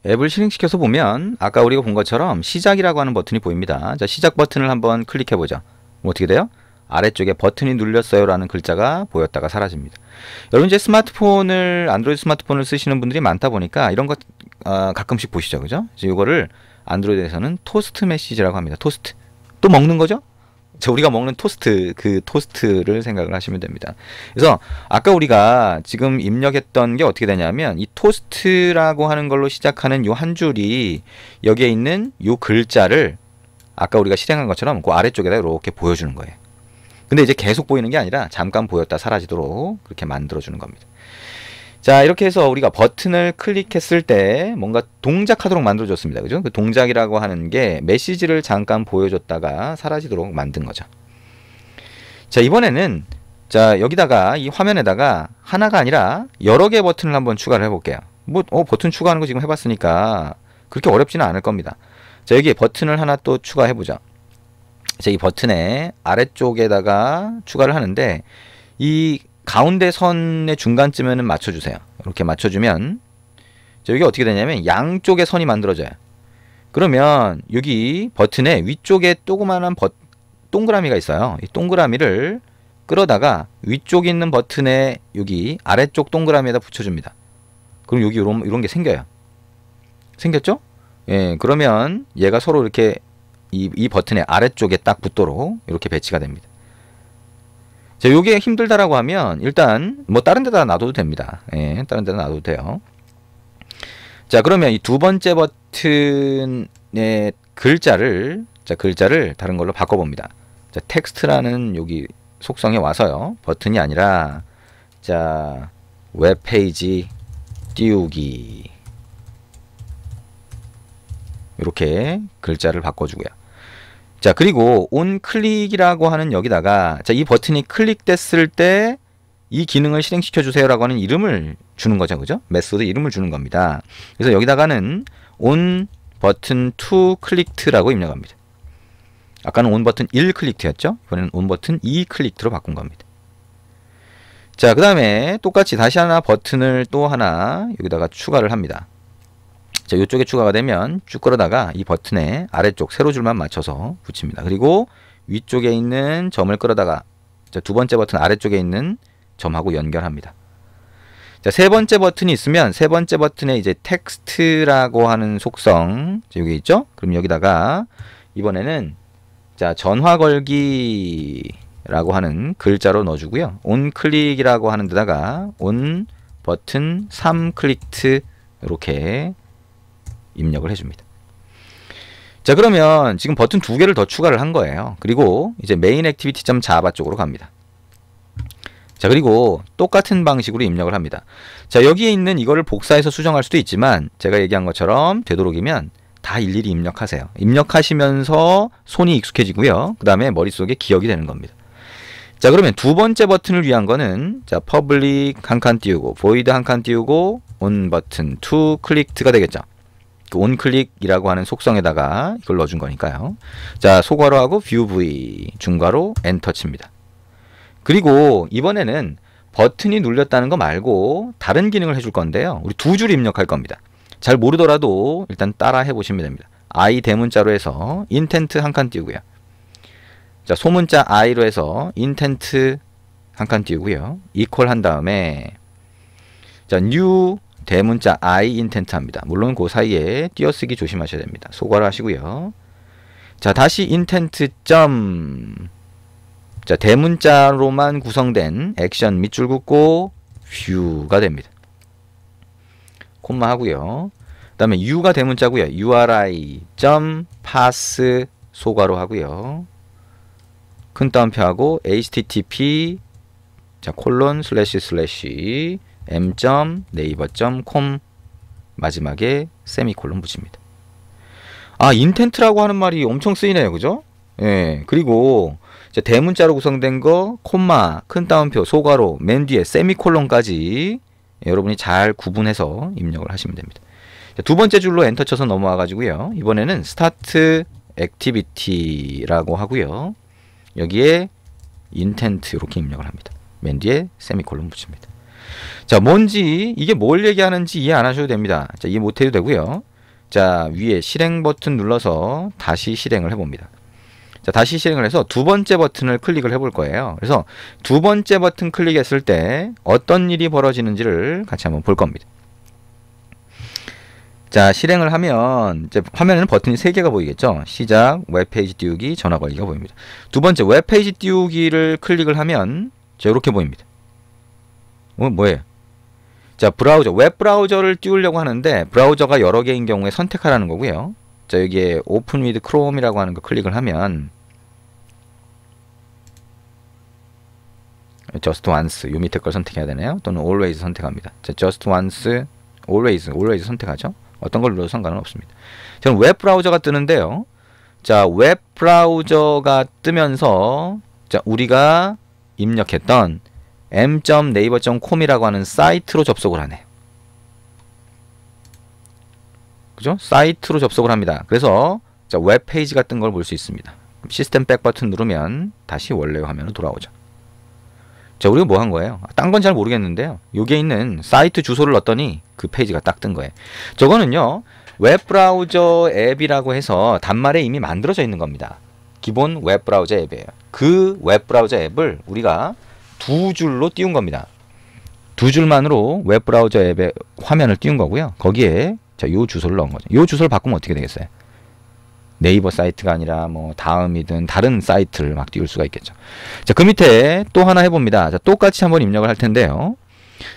앱을 실행시켜서 보면 아까 우리가 본 것처럼 시작이라고 하는 버튼이 보입니다. 자, 시작 버튼을 한번 클릭해 보자. 어떻게 돼요? 아래쪽에 버튼이 눌렸어요 라는 글자가 보였다가 사라집니다. 여러분 이제 안드로이드 스마트폰을 쓰시는 분들이 많다 보니까 이런 것 가끔씩 보시죠. 그죠? 이거를 안드로이드에서는 토스트 메시지라고 합니다. 토스트. 또 먹는 거죠? 우리가 먹는 토스트, 그 토스트를 생각을 하시면 됩니다. 그래서 아까 우리가 지금 입력했던 게 어떻게 되냐면 이 토스트라고 하는 걸로 시작하는 요 한 줄이 여기에 있는 요 글자를 아까 우리가 실행한 것처럼 그 아래쪽에다 이렇게 보여주는 거예요. 근데 이제 계속 보이는 게 아니라 잠깐 보였다 사라지도록 그렇게 만들어주는 겁니다. 자, 이렇게 해서 우리가 버튼을 클릭했을 때 뭔가 동작하도록 만들어줬습니다. 그죠? 그 동작이라고 하는 게 메시지를 잠깐 보여줬다가 사라지도록 만든 거죠. 자, 이번에는 자, 여기다가 이 화면에다가 하나가 아니라 여러 개의 버튼을 한번 추가를 해볼게요. 버튼 추가하는 거 지금 해봤으니까 그렇게 어렵지는 않을 겁니다. 자, 여기에 버튼을 하나 또 추가해보자. 자, 이 버튼의 아래쪽에다가 추가를 하는데 이 가운데 선의 중간쯤에는 맞춰주세요. 이렇게 맞춰주면 자, 여기 어떻게 되냐면 양쪽에 선이 만들어져요. 그러면 여기 버튼의 위쪽에 조그마한 동그라미가 있어요. 이 동그라미를 끌어다가 위쪽에 있는 버튼의 여기 아래쪽 동그라미에다 붙여줍니다. 그럼 여기 이런 게 생겨요. 생겼죠? 예, 그러면 얘가 서로 이렇게 이 버튼의 아래쪽에 딱 붙도록 이렇게 배치가 됩니다. 자, 요게 힘들다라고 하면 일단 뭐 다른 데다 놔둬도 됩니다. 예, 다른 데다 놔둬도 돼요. 자, 그러면 이 두 번째 버튼의 글자를 다른 걸로 바꿔봅니다. 자, 텍스트라는 여기 속성에 와서요. 버튼이 아니라 자, 웹페이지 띄우기 이렇게 글자를 바꿔주고요. 자, 그리고 onClick이라고 하는 여기다가 자, 이 버튼이 클릭됐을 때 이 기능을 실행시켜 주세요라고 하는 이름을 주는 거죠. 그죠? 메소드 이름을 주는 겁니다. 그래서 여기다가는 on 버튼 to clicked라고 입력합니다. 아까는 on 버튼 1 클릭트였죠? 이번에는 on 버튼 2 클릭트로 바꾼 겁니다. 자, 그 다음에 똑같이 다시 하나 버튼을 또 하나 여기다가 추가를 합니다. 자, 이쪽에 추가가 되면 쭉 끌어다가 이 버튼의 아래쪽 세로줄만 맞춰서 붙입니다. 그리고 위쪽에 있는 점을 끌어다가 자, 두 번째 버튼 아래쪽에 있는 점하고 연결합니다. 자, 세 번째 버튼이 있으면 세 번째 버튼에 이제 텍스트라고 하는 속성 여기 있죠? 그럼 여기다가 이번에는 자, 전화 걸기라고 하는 글자로 넣어주고요. onClick이라고 하는 데다가 on 버튼 3 클릭트 이렇게 입력을 해줍니다. 자, 그러면 지금 버튼 두 개를 더 추가를 한 거예요. 그리고 이제 main activity.java 쪽으로 갑니다. 자, 그리고 똑같은 방식으로 입력을 합니다. 자, 여기에 있는 이거를 복사해서 수정할 수도 있지만 제가 얘기한 것처럼 되도록이면 다 일일이 입력하세요. 입력하시면서 손이 익숙해지고요. 그 다음에 머릿속에 기억이 되는 겁니다. 자, 그러면 두 번째 버튼을 위한 거는 자, public 한 칸 띄우고 void 한 칸 띄우고 on 버튼 to clicked가 되겠죠. 그 onClick이라고 하는 속성에다가 이걸 넣어준 거니까요. 자, 소괄호 하고 view v 중괄호 엔터 칩니다. 그리고 이번에는 버튼이 눌렸다는 거 말고 다른 기능을 해줄 건데요. 우리 두 줄 입력할 겁니다. 잘 모르더라도 일단 따라 해보시면 됩니다. I 대문자로 해서 intent 한 칸 띄우고요. 자, 소문자 I로 해서 intent 한 칸 띄우고요. equal 한 다음에 자, new 대문자 I intent 합니다. 물론 그 사이에 띄어쓰기 조심하셔야 됩니다. 소괄호 하시고요. 자, 다시 intent 자, 대문자로만 구성된 액션 밑줄 긋고 view가 됩니다. 콤마 하고요. 그 다음에 u가 대문자고요. uri pass 소괄호 하고요. 큰 따옴표 하고 http 자, 콜론 // m.naver.com 마지막에 세미콜론 붙입니다. 아, 인텐트라고 하는 말이 엄청 쓰이네요. 그죠? 예. 그리고 대문자로 구성된 거 콤마, 큰 따옴표, 소괄호, 맨 뒤에 세미콜론까지 여러분이 잘 구분해서 입력을 하시면 됩니다. 자, 두 번째 줄로 엔터 쳐서 넘어와 가지고요. 이번에는 start activity라고 하고요. 여기에 intent 이렇게 입력을 합니다. 맨 뒤에 세미콜론 붙입니다. 자, 뭔지 이게 뭘 얘기하는지 이해 안 하셔도 됩니다. 자, 이해 못 해도 되고요. 자, 위에 실행 버튼 눌러서 다시 실행을 해봅니다. 자, 다시 실행을 해서 두 번째 버튼을 클릭을 해볼 거예요. 그래서 두 번째 버튼 클릭했을 때 어떤 일이 벌어지는지를 같이 한번 볼 겁니다. 자, 실행을 하면 이제 화면에는 버튼이 3개가 보이겠죠. 시작, 웹페이지 띄우기, 전화 걸기가 보입니다. 두 번째 웹페이지 띄우기를 클릭을 하면 자, 이렇게 보입니다. 뭐예요? 자, 브라우저, 웹 브라우저를 띄우려고 하는데 브라우저가 여러 개인 경우에 선택하라는 거고요. 자, 여기에 오픈 위드 크롬이라고 하는 거 클릭을 하면 just once 요 밑에 걸 선택해야 되네요. 또는 always 선택합니다. 자, just once, always 선택하죠. 어떤 걸 눌러도 상관은 없습니다. 저는 웹 브라우저가 뜨는데요. 자, 웹 브라우저가 뜨면서 자, 우리가 입력했던 m.naver.com이라고 하는 사이트로 접속을 하네요. 그죠? 사이트로 접속을 합니다. 그래서 자, 웹페이지가 뜬 걸 볼 수 있습니다. 시스템 백 버튼 누르면 다시 원래의 화면으로 돌아오죠. 자, 우리가 뭐 한 거예요? 딴 건 잘 모르겠는데요. 여기에 있는 사이트 주소를 넣었더니 그 페이지가 딱 뜬 거예요. 저거는요, 웹브라우저 앱이라고 해서 단말에 이미 만들어져 있는 겁니다. 기본 웹브라우저 앱이에요. 그 웹브라우저 앱을 우리가 두 줄로 띄운 겁니다. 두 줄만으로 웹브라우저 앱의 화면을 띄운 거고요. 거기에 자, 요 주소를 넣은 거죠. 요 주소를 바꾸면 어떻게 되겠어요? 네이버 사이트가 아니라 뭐 다음이든 다른 사이트를 막 띄울 수가 있겠죠. 자, 그 밑에 또 하나 해봅니다. 자, 똑같이 한번 입력을 할 텐데요.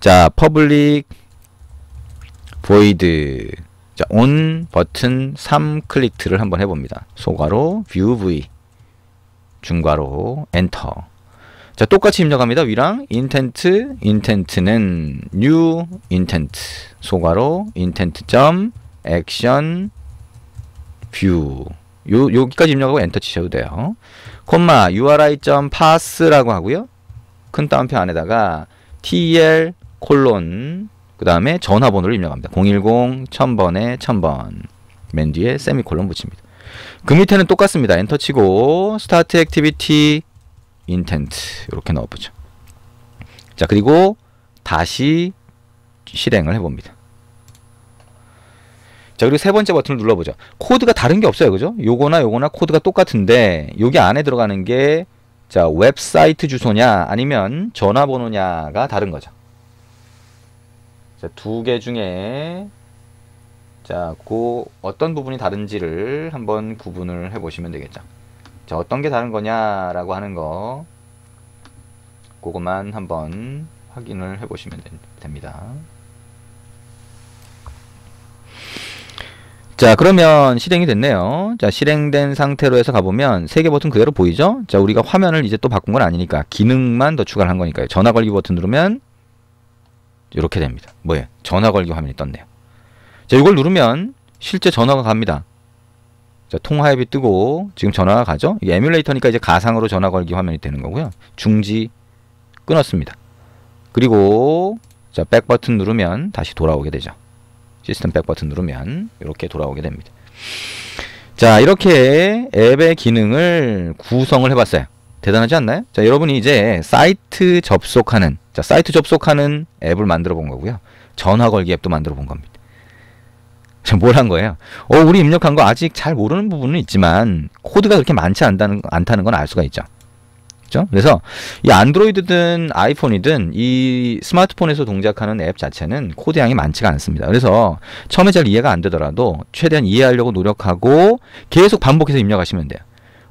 자, public void 자, on 버튼 3 클릭트를 한번 해봅니다. 소괄호 view v 중괄호 엔터. 자, 똑같이 입력합니다. 위랑 intent는 new intent 소괄호 intent.action view 여기까지 입력하고 엔터 치셔도 돼요. 콤마 uri.parse라고 하고요. 큰 따옴표 안에다가 tel 콜론 그 다음에 전화번호를 입력합니다. 010-1000번에 1000번 맨 뒤에 세미콜론 붙입니다. 그 밑에는 똑같습니다. 엔터 치고 start activity intent 이렇게 넣어보죠. 자, 그리고 다시 실행을 해봅니다. 자, 그리고 세 번째 버튼을 눌러보죠. 코드가 다른 게 없어요. 그죠? 요거나 요거나 코드가 똑같은데 여기 안에 들어가는 게 자, 웹사이트 주소냐 아니면 전화번호냐가 다른 거죠. 자, 두 개 중에 자, 그 어떤 부분이 다른지를 한번 구분을 해 보시면 되겠죠. 자, 어떤 게 다른 거냐라고 하는 거 그것만 한번 확인을 해 보시면 됩니다. 자, 그러면 실행이 됐네요. 자, 실행된 상태로 해서 가보면 세 개 버튼 그대로 보이죠? 자, 우리가 화면을 이제 또 바꾼 건 아니니까 기능만 더 추가를 한 거니까요. 전화 걸기 버튼 누르면 이렇게 됩니다. 뭐예요? 전화 걸기 화면이 떴네요. 자, 이걸 누르면 실제 전화가 갑니다. 자, 통화 앱이 뜨고 지금 전화가 가죠? 이게 에뮬레이터니까 이제 가상으로 전화 걸기 화면이 되는 거고요. 중지 끊었습니다. 그리고 자, 백 버튼 누르면 다시 돌아오게 되죠. 시스템 백 버튼 누르면 이렇게 돌아오게 됩니다. 자, 이렇게 앱의 기능을 구성을 해봤어요. 대단하지 않나요? 자, 여러분이 이제 사이트 접속하는 자, 사이트 접속하는 앱을 만들어 본 거고요. 전화 걸기 앱도 만들어 본 겁니다. 자, 뭘 한 거예요? 우리 입력한 거 아직 잘 모르는 부분은 있지만 코드가 그렇게 많지 않다는 건 알 수가 있죠. 그렇죠? 그래서 이 안드로이드든 아이폰이든 이 스마트폰에서 동작하는 앱 자체는 코드량이 많지가 않습니다. 그래서 처음에 잘 이해가 안 되더라도 최대한 이해하려고 노력하고 계속 반복해서 입력하시면 돼요.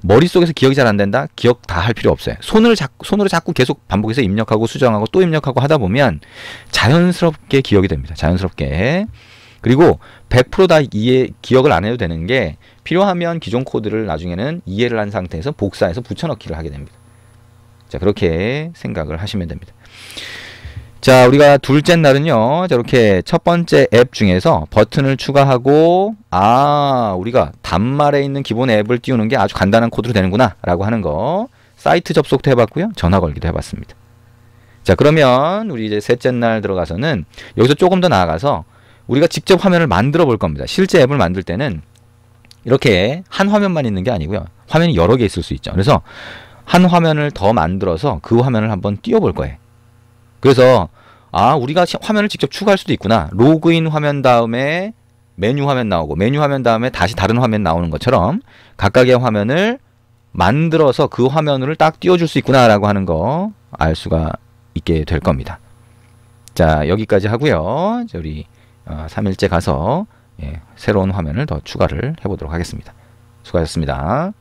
머릿속에서 기억이 잘 안 된다? 기억 다 할 필요 없어요. 손으로 자꾸 계속 반복해서 입력하고 수정하고 또 입력하고 하다 보면 자연스럽게 기억이 됩니다. 자연스럽게. 그리고 100% 다 기억을 안 해도 되는 게 필요하면 기존 코드를 나중에는 이해를 한 상태에서 복사해서 붙여넣기를 하게 됩니다. 자, 그렇게 생각을 하시면 됩니다. 자, 우리가 둘째 날은요, 자, 이렇게 첫 번째 앱 중에서 버튼을 추가하고, 우리가 단말에 있는 기본 앱을 띄우는 게 아주 간단한 코드로 되는구나, 라고 하는 거, 사이트 접속도 해봤고요, 전화 걸기도 해봤습니다. 자, 그러면 우리 이제 셋째 날 들어가서는 여기서 조금 더 나아가서 우리가 직접 화면을 만들어 볼 겁니다. 실제 앱을 만들 때는 이렇게 한 화면만 있는 게 아니고요, 화면이 여러 개 있을 수 있죠. 그래서 한 화면을 더 만들어서 그 화면을 한번 띄워볼 거예요. 그래서 우리가 화면을 직접 추가할 수도 있구나. 로그인 화면 다음에 메뉴 화면 나오고 메뉴 화면 다음에 다시 다른 화면 나오는 것처럼 각각의 화면을 만들어서 그 화면을 딱 띄워줄 수 있구나라고 하는 거 알 수가 있게 될 겁니다. 자, 여기까지 하고요. 이제 우리 3일째 가서 새로운 화면을 더 추가를 해보도록 하겠습니다. 수고하셨습니다.